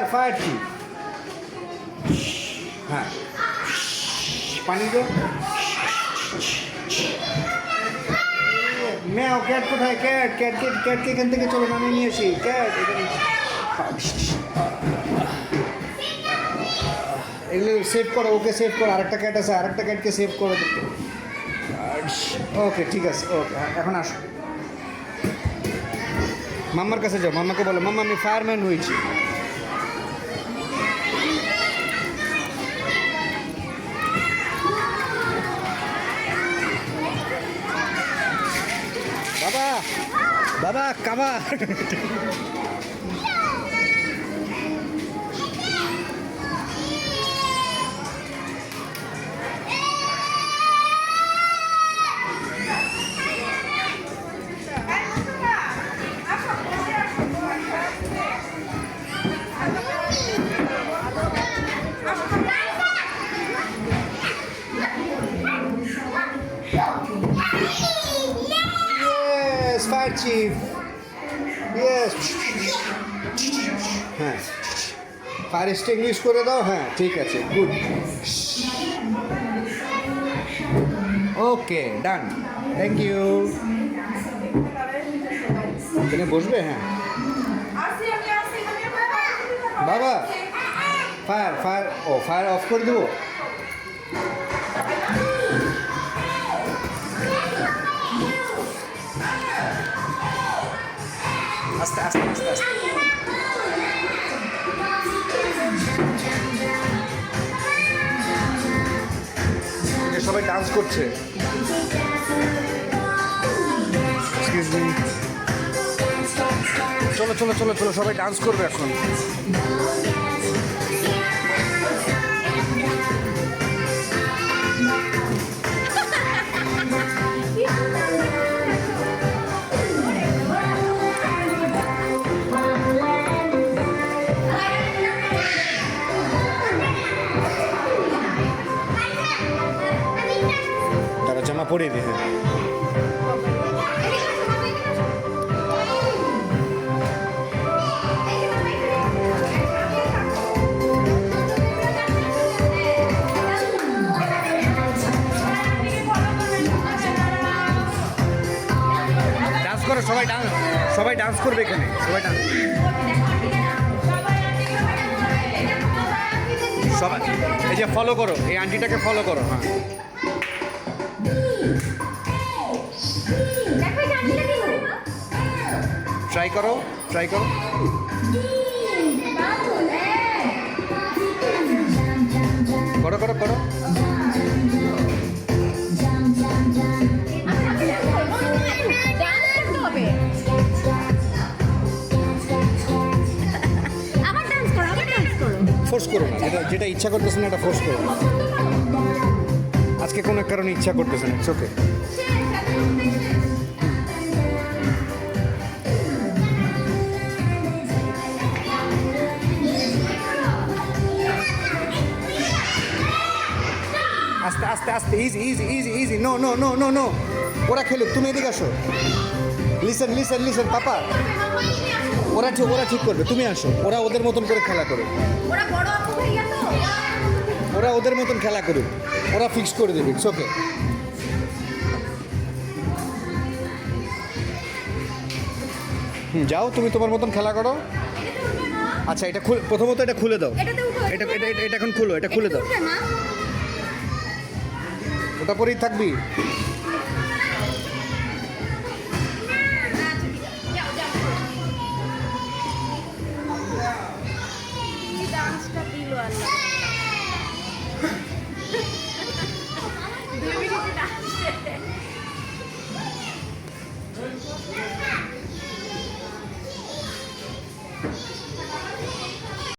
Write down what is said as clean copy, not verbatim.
fire chief হ্যাঁ পানি দো ম্যাও ক্যাট কোথায় ক্যাট ক্যাটকে এখান থেকে চলো নামিয়ে নিয়ে আসি ক্যাট এগুলো সেভ করো ওকে সেভ করো আরেকটা ক্যাট আছে আরেকটা ক্যাটকে সেভ করো ওকে ঠিক আছে ওকে এখন আসো মাম্মার কাছে যাও মাম্মাকে বলো মাম্মা আমি ফায়ারম্যান হয়েছি বাবা বাবা কাবা ফায়ার চিফ ইয়েস হ্যাঁ ফায়ার এক্সটিংগুইশ করে দাও হ্যাঁ ঠিক আছে good okay done thank you এখানে বসবে হ্যাঁ বাবা ফায়ার ফায়ার ও ফায়ার অফ করে দেবো আস্তে আস্তে আস্তে আস্তে সবাই ডান্স করছে চলো চলো চলো চলো সবাই ডান্স করবে এখন তারা জামা পরিয়ে দিয়ে হ্যাঁ ডান্স করো সবাই ডান্স করবে এখানে সবাই ডান্স সবাই এই যে ফলো করো এই আন্টিটাকে ফলো করো হ্যাঁ ট্রাই করো করো করো করো ফোর্স করো না যেটা ইচ্ছা করতেছে না এটা ফোর্স করো না আজকে কোনো এক কারণে ইচ্ছা করতেছে না ইটস ওকে আস্তে আস্তে আস্তে easy easy easy easy no no no no no ওরা খেলুক তুমি এদিকে আসো লিসেন লিসেন লিসেন পাপা ওরা ঠিক করবে তুমি আসো ওরা ওদের মতন করে খেলা করো ওরা ওদের মতন খেলা করুক ওরা ফিক্স করে দেবে ইটস ওকে যাও তুমি তোমার মতন খেলা করো আচ্ছা এটা প্রথমত এটা খুলে দাও এটা এখন খুলো এটা খুলে দাও ওটা পরেই থাকবি